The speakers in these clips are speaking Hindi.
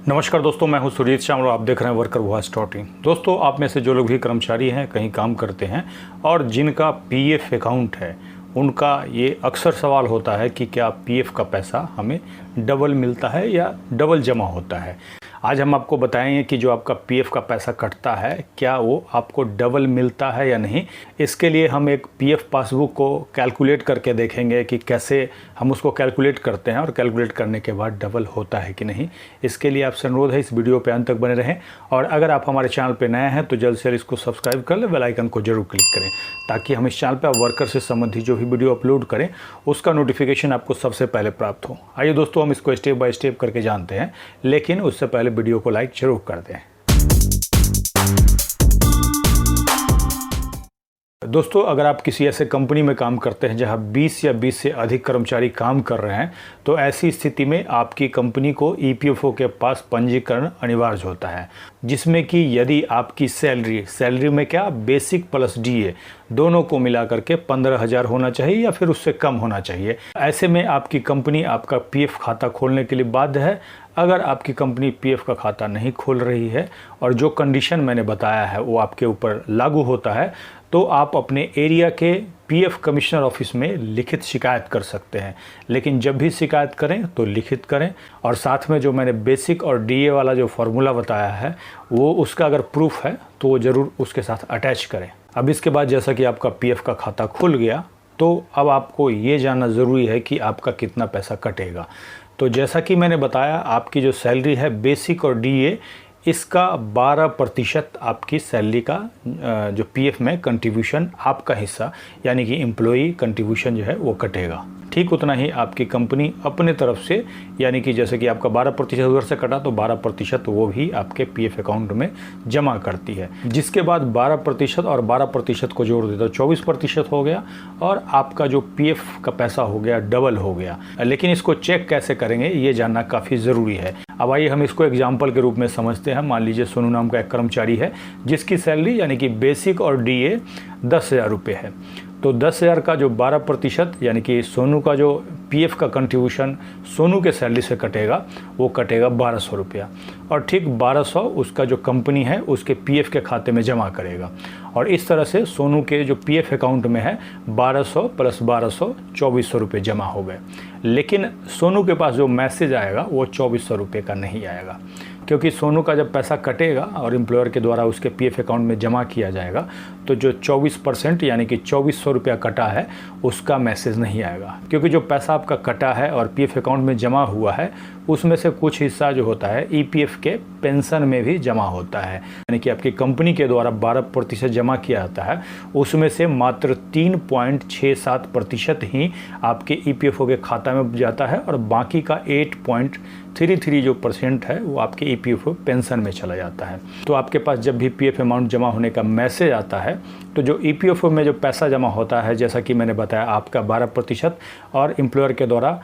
नमस्कार दोस्तों, मैं हूं सुरीत श्याम और आप देख रहे हैं वर्कर वॉइस डॉट इन। दोस्तों, आप में से जो लोग भी कर्मचारी हैं, कहीं काम करते हैं और जिनका पीएफ अकाउंट है, उनका ये अक्सर सवाल होता है कि क्या पीएफ का पैसा हमें डबल मिलता है या डबल जमा होता है। आज हम आपको बताएंगे कि जो आपका पीएफ का पैसा कटता है, क्या वो आपको डबल मिलता है या नहीं। इसके लिए हम एक पीएफ पासबुक को कैलकुलेट करके देखेंगे कि कैसे हम उसको कैलकुलेट करते हैं और कैलकुलेट करने के बाद डबल होता है कि नहीं। इसके लिए आपसे अनुरोध है, इस वीडियो पे अंत तक बने रहें और अगर आप हमारे चैनल पे नए हैं तो जल्द से जल्द इसको सब्सक्राइब कर लें, बेल आइकन को जरूर क्लिक करें ताकि हम इस चैनल पर वर्कर से संबंधित जो भी वीडियो अपलोड करें उसका नोटिफिकेशन आपको सबसे पहले प्राप्त हो। आइए दोस्तों, हम इसको स्टेप बाय स्टेप करके जानते हैं, लेकिन उससे पहले वीडियो को लाइक जरूर कर दें। दोस्तों, अगर आप किसी ऐसे कंपनी में काम करते हैं जहां 20 या 20 से अधिक कर्मचारी काम कर रहे हैं, तो ऐसी स्थिति में आपकी कंपनी को ईपीएफओ के पास पंजीकरण अनिवार्य होता है, जिसमें कि यदि आपकी सैलरी में क्या बेसिक प्लस डीए दोनों को मिलाकर के 15,000 होना चाहिए या फिर उससे कम होना चाहिए। ऐसे में आपकी कंपनी आपका पीएफ खाता खोलने के लिए बाध्य है। अगर आपकी कंपनी पीएफ का खाता नहीं खोल रही है और जो कंडीशन मैंने बताया है वो आपके ऊपर लागू होता है, तो आप अपने एरिया के पीएफ कमिश्नर ऑफिस में लिखित शिकायत कर सकते हैं। लेकिन जब भी शिकायत करें तो लिखित करें और साथ में जो मैंने बेसिक और डीए वाला जो फॉर्मूला बताया है वो उसका अगर प्रूफ है तो वो ज़रूर उसके साथ अटैच करें। अब इसके बाद जैसा कि आपका पीएफ का खाता खुल गया, तो अब आपको ये जानना ज़रूरी है कि आपका कितना पैसा कटेगा। तो जैसा कि मैंने बताया, आपकी जो सैलरी है बेसिक और डीए, इसका 12% आपकी सैलरी का जो पीएफ में कंट्रीब्यूशन, आपका हिस्सा यानी कि एम्प्लॉई कंट्रीब्यूशन जो है वो कटेगा। ठीक उतना ही आपकी कंपनी अपने तरफ से, यानी कि जैसे कि आपका 12% उधर से कटा तो 12% वो भी आपके पीएफ अकाउंट में जमा करती है। जिसके बाद 12% और 12% को जोड़ देता तो 24% हो गया और आपका जो पीएफ का पैसा हो गया डबल हो गया। लेकिन इसको चेक कैसे करेंगे ये जानना काफ़ी ज़रूरी है। अब आइए हम इसको एग्जाम्पल के रूप में समझते हैं। मान लीजिए सोनू नाम का एक कर्मचारी है जिसकी सैलरी यानी कि बेसिक और डीए 10,000 रुपये है। तो 10,000 का जो 12% यानी कि सोनू का जो पीएफ का कंट्रीब्यूशन सोनू के सैलरी से कटेगा, वो कटेगा 1,200 रुपया। और ठीक 1,200 उसका जो कंपनी है उसके पीएफ के खाते में जमा करेगा। और इस तरह से सोनू के जो पीएफ अकाउंट में है 1,200 प्लस 1,200 2,400 रुपये जमा हो गए। लेकिन सोनू के पास जो मैसेज आएगा वो 2,400 रुपये का नहीं आएगा, क्योंकि सोनू का जब पैसा कटेगा और एम्प्लॉयर के द्वारा उसके पीएफ अकाउंट में जमा किया जाएगा तो जो 24% यानी कि 2,400 रुपया कटा है उसका मैसेज नहीं आएगा। क्योंकि जो पैसा आपका कटा है और पीएफ अकाउंट में जमा हुआ है उसमें से कुछ हिस्सा जो होता है ईपीएफ के पेंशन में भी जमा होता है, यानी कि आपकी कंपनी के द्वारा 12% जमा किया जाता है, उसमें से मात्र 3.67% ही आपके ईपीएफओ के खाता में जाता है और बाकी का 8.33 जो % है वो आपके ईपीएफओ पेंशन में चला जाता है। तो आपके पास जब भी पीएफ अमाउंट जमा होने का मैसेज आता है तो जो ईपीएफओ में जो पैसा जमा होता है, जैसा कि मैंने बताया, आपका 12% और एम्प्लॉयर के द्वारा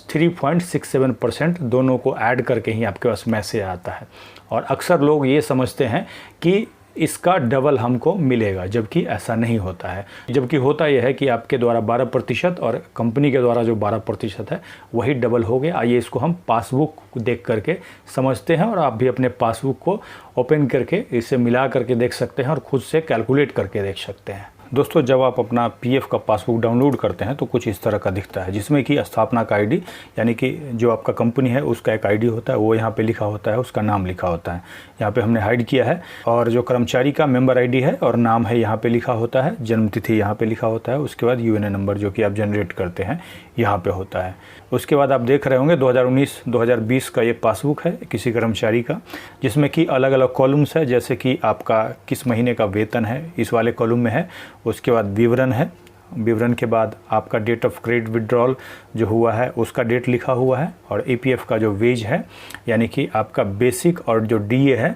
3.67% दोनों को ऐड करके ही आपके पास मैसेज आता है। और अक्सर लोग ये समझते हैं कि इसका डबल हमको मिलेगा, जबकि ऐसा नहीं होता है। जबकि होता यह है कि आपके द्वारा 12% और कंपनी के द्वारा जो 12% है वही डबल हो गया। आइए इसको हम पासबुक देख करके समझते हैं और आप भी अपने पासबुक को ओपन करके इसे मिला करके देख सकते हैं और खुद से कैलकुलेट करके देख सकते हैं। दोस्तों, जब आप अपना पीएफ का पासबुक डाउनलोड करते हैं तो कुछ इस तरह का दिखता है, जिसमें कि स्थापना का आईडी यानी कि जो आपका कंपनी है उसका एक आईडी होता है, वो यहाँ पे लिखा होता है, उसका नाम लिखा होता है, यहाँ पे हमने हाइड किया है। और जो कर्मचारी का मेंबर आईडी है और नाम है यहाँ पे लिखा होता है, जन्मतिथि यहाँ पे लिखा होता है, उसके बाद यूएनए नंबर जो कि आप जनरेट करते हैं यहाँ पे होता है। उसके बाद आप देख रहे होंगे 2019-2020 का ये पासबुक है किसी कर्मचारी का, जिसमें कि अलग अलग कॉलम्स है, जैसे कि आपका किस महीने का वेतन है इस वाले कॉलम में है। उसके बाद विवरण है, विवरण के बाद आपका डेट ऑफ क्रेडिट विड्रॉल जो हुआ है उसका डेट लिखा हुआ है और ईपीएफ का जो वेज है यानी कि आपका बेसिक और जो डीए है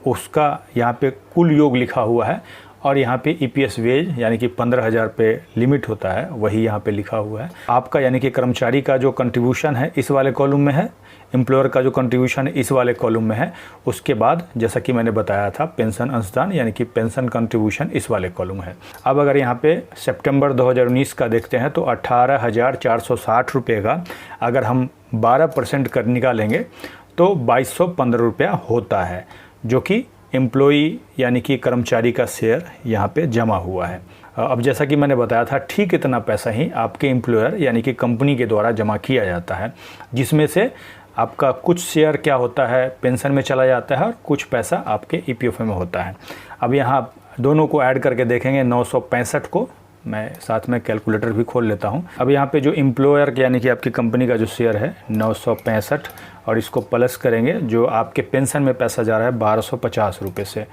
उसका यहाँ पे कुल योग लिखा हुआ है। और यहाँ पे ईपीएस वेज यानी कि 15,000 पे लिमिट होता है, वही यहाँ पे लिखा हुआ है। आपका यानी कि कर्मचारी का जो कंट्रीब्यूशन है इस वाले कॉलम में है, एम्प्लॉयर का जो कंट्रीब्यूशन है इस वाले कॉलम में है। उसके बाद जैसा कि मैंने बताया था पेंशन अंशदान यानी कि पेंशन कंट्रीब्यूशन इस वाले कॉलम है। अब अगर यहाँ पे सितंबर 2019 का देखते हैं तो 18,460 रुपये का अगर हम 12% कर निकालेंगे तो 2215 रुपया होता है, जो कि एम्प्लॉई यानी कि कर्मचारी का शेयर यहाँ पे जमा हुआ है। अब जैसा कि मैंने बताया था, ठीक इतना पैसा ही आपके एम्प्लॉयर यानी कि कंपनी के द्वारा जमा किया जाता है, जिसमें से आपका कुछ शेयर क्या होता है पेंशन में चला जाता है और कुछ पैसा आपके ईपीएफओ में होता है। अब यहाँ दोनों को ऐड करके देखेंगे, 965 को मैं साथ में कैलकुलेटर भी खोल लेता हूँ। अब यहाँ पे जो एम्प्लॉयर यानी कि आपकी कंपनी का जो शेयर है 965, और इसको प्लस करेंगे जो आपके पेंशन में पैसा जा रहा है 1250 रुपये से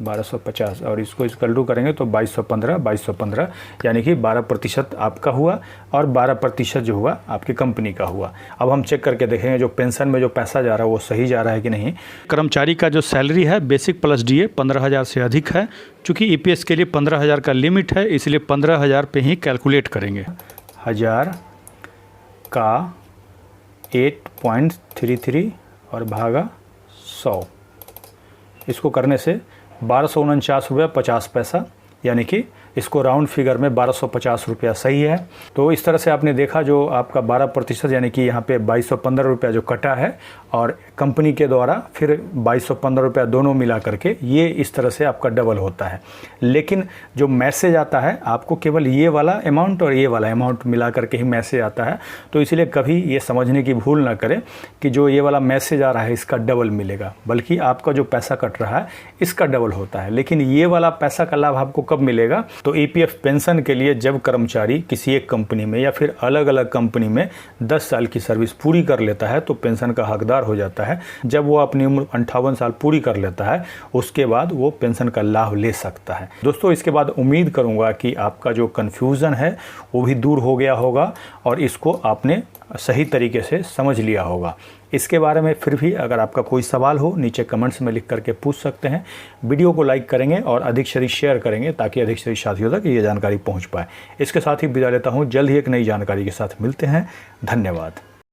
1250, और इसको इक्वल टू करेंगे तो 2215 यानी कि 12% आपका हुआ और 12% जो हुआ आपकी कंपनी का हुआ। अब हम चेक करके देखेंगे जो पेंशन में जो पैसा जा रहा है वो सही जा रहा है कि नहीं। कर्मचारी का जो सैलरी है बेसिक प्लस डीए 15,000 से अधिक है। चूँकि ईपीएस के लिए 15,000 का लिमिट है, इसलिए 15,000 पे ही कैलकुलेट करेंगे। 1000 का 8.33 और भागा 100, इसको करने से 1249 रुपया 50 पैसा, यानी कि इसको राउंड फिगर में 1250 रुपया सही है। तो इस तरह से आपने देखा जो आपका 12% यानी कि यहाँ पे 2215 रुपया जो कटा है और कंपनी के द्वारा फिर 2215 रुपया दोनों मिला करके ये इस तरह से आपका डबल होता है। लेकिन जो मैसेज आता है आपको केवल ये वाला अमाउंट और ये वाला अमाउंट मिला करके ही मैसेज आता है, तो इसलिए कभी ये समझने की भूल ना करें कि जो ये वाला मैसेज आ रहा है इसका डबल मिलेगा, बल्कि आपका जो पैसा कट रहा है इसका डबल होता है। लेकिन ये वाला पैसा का लाभ आपको कब मिलेगा, तो ईपीएफ पेंशन के लिए जब कर्मचारी किसी एक कंपनी में या फिर अलग अलग कंपनी में 10 साल की सर्विस पूरी कर लेता है तो पेंशन का हकदार हो जाता है। जब वो अपनी उम्र 58 साल पूरी कर लेता है उसके बाद वो पेंशन का लाभ ले सकता है। दोस्तों, इसके बाद उम्मीद करूंगा कि आपका जो कन्फ्यूज़न है वो भी दूर हो गया होगा और इसको आपने सही तरीके से समझ लिया होगा। इसके बारे में फिर भी अगर आपका कोई सवाल हो नीचे कमेंट्स में लिख करके पूछ सकते हैं। वीडियो को लाइक करेंगे और अधिक से अधिक शेयर करेंगे ताकि अधिक से अधिक साथियों तक ये जानकारी पहुंच पाए। इसके साथ ही विदा लेता हूं, जल्द ही एक नई जानकारी के साथ मिलते हैं। धन्यवाद।